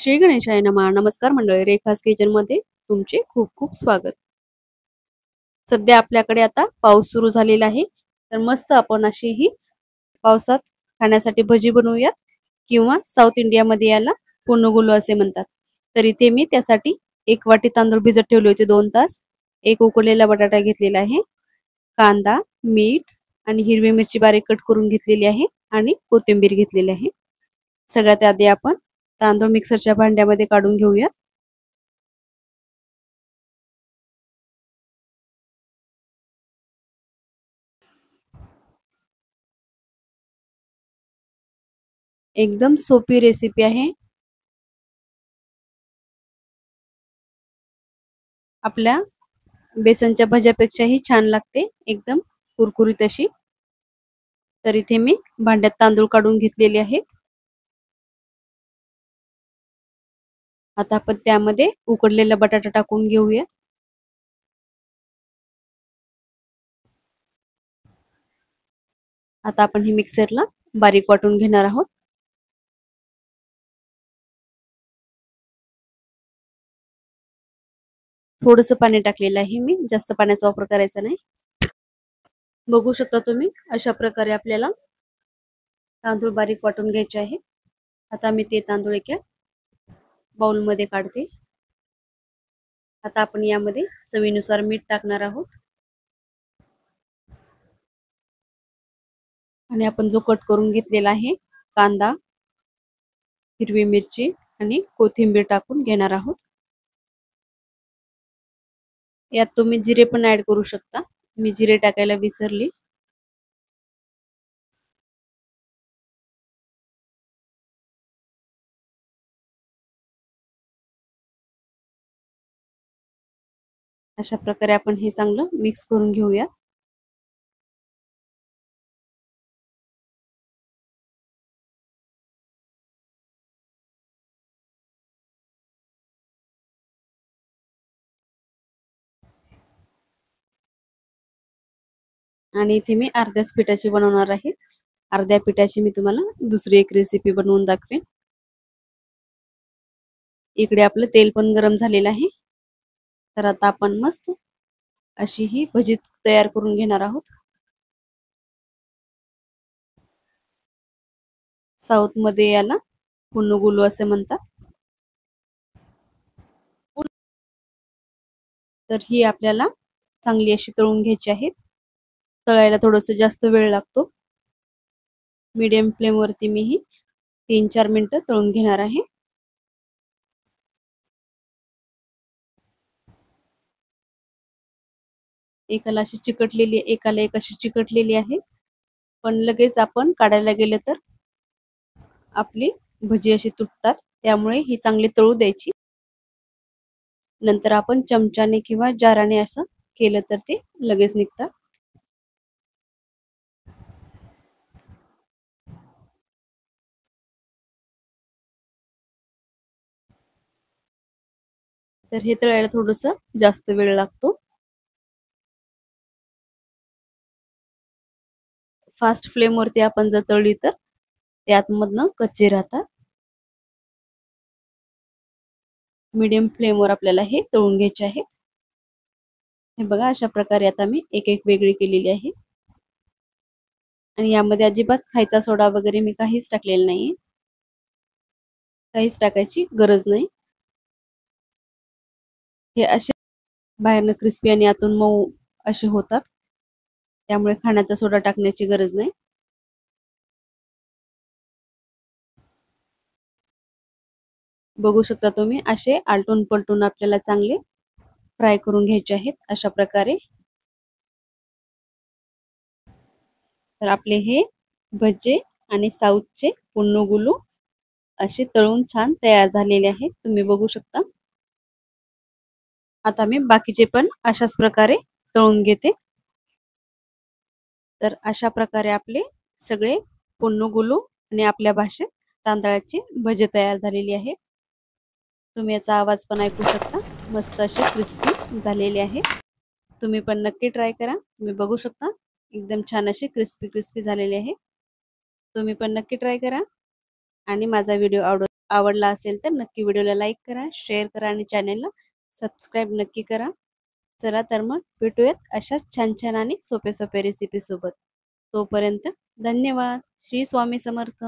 श्री गणेशाय नमः. नमस्कार मंडळी, रेखास किचन मध्ये तुमचे खूप खूप स्वागत. सध्या आपल्याकडे आता पाऊस सुरू झालेला आहे, तर मस्त आपण अशी ही पावसात खाण्यासाठी भजी बनवूयात किंवा साऊथ इंडिया मध्ये याला पुनुगुलू असे म्हणतात. तर इथे मी त्यासाठी 1 वाटी तांदूळ भिजत ठेवले होते 2 तास. एक उकडलेला बटाटा घेतलेला आहे, कांदा, मीठ आणि हिरवी मिरची बारीक कट करून घेतलेली आहे आणि कोथिंबीर घेतलेली आहे. सगळ्यात आधी आपण तांदूळ मिक्सरच्या भांड्यामध्ये काढून घेऊया. एकदम सोपी रेसिपी आहे. आपल्या बेसनच्या भज्यापेक्षाही छान लागते, एकदम कुरकुरीत अशी. तर इथे मी भांड्यात तांदूळ काढून घेतलेले आहेत. आता आपण त्यामध्ये उकडलेला बटाटा टाकून घेऊया. आता आपण हे मिक्सरला बारीक वाटून घेणार आहोत. थोडंसं पाणी टाकलेलं आहे मी, जास्त पाण्याचा वापर करायचा नाही. बघू शकता तुम्ही, अशा प्रकारे आपल्याला तांदूळ बारीक वाटून घ्यायचे आहे. आता मी ते तांदूळ एका बाउल मध्ये काढते. आता आपण यामध्ये चवीनुसार मीठ टाकणार आहोत आणि आपण जो कट करून घेतलेला आहे कांदा, हिरवी मिरची आणि कोथिंबीर टाकून घेणार आहोत. यात तुम्ही जिरे पण ऍड करू शकता, मी जिरे टाकायला विसरली. अशा प्रकारे आपण हे चांगलं मिक्स करून घेऊया. आणि इथे मी अर्ध्याच पिठाची बनवणार आहे. अर्ध्या पिठाची मी तुम्हाला दुसरी एक रेसिपी बनवून दाखवेन. इकडे आपलं तेल पण गरम झालेलं आहे. तर आता आपण मस्त अशी ही भजी तयार करून घेणार आहोत. साऊथ मध्ये याला पुनुगुलू असे म्हणतात. तर ही आपल्याला चांगली अशी तळून घ्यायची आहे. तळायला थोडस जास्त वेळ लागतो. मीडियम फ्लेम वरती मी ही 3-4 मिनिटं तळून घेणार आहे. एकाला अशी चिकटलेली, एकाला एक अशी चिकटलेली आहे. पण लगेच आपण काढायला गेले तर आपली भजी अशी तुटतात, त्यामुळे ही चांगली तळू द्यायची. नंतर आपण चमच्याने किंवा जाराने असं केलं तर ते लगेच निघतात. तर हे तळायला थोडस जास्त वेळ लागतो. फास्ट फ्लेम वरती आपण जर तळली तर ते आतमधनं कच्चे राहतात. मीडियम फ्लेम वर आपल्याला हे तळून घ्यायचे आहेत. हे बघा, अशा प्रकारे आता मी एक एक वेगळी केलेली आहे. आणि यामध्ये अजिबात खायचा सोडा वगैरे मी काहीच टाकलेलं नाहीये, काहीच टाकायची गरज नाही. हे असे बाहेरनं क्रिस्पी आणि आतून मऊ असे होतात, त्यामुळे खाण्याचा सोडा टाकण्याची गरज नाही. बघू शकता तुम्ही, असे आलटून पलटून आपल्याला चांगले फ्राय करून घ्यायचे आहेत अशा प्रकारे. तर आपले हे भजे आणि साऊथचे पुन्नुगुलू असे तळून छान तयार झालेले आहेत, तुम्ही बघू शकता. आता मी बाकीचे पण अशाच प्रकारे तळून घेते. तर अशा प्रकारे आपले सगळे पुन्नुगुलू आणि आपल्या भाषेत तांदळाचे भजे तयार झालेले आहेत. तुम्ही याचा आवाज पण ऐकू शकता, मस्त असे क्रिस्पी झालेले आहे. तुम्ही पण नक्की ट्राय करा. तुम्ही बघू शकता एकदम छान असे क्रिस्पी क्रिस्पी झालेले आहे. तुम्ही पण नक्की ट्राय करा आणि माझा व्हिडिओ आवडत आवडला असेल तर नक्की व्हिडिओला लाईक करा, शेअर करा आणि चॅनेलला सबस्क्राईब नक्की करा. चला तर मग भेटूयात अशाच छान छान आणि सोप्या सोप्या रेसिपी सोबत. तोपर्यंत धन्यवाद. श्री स्वामी समर्थ.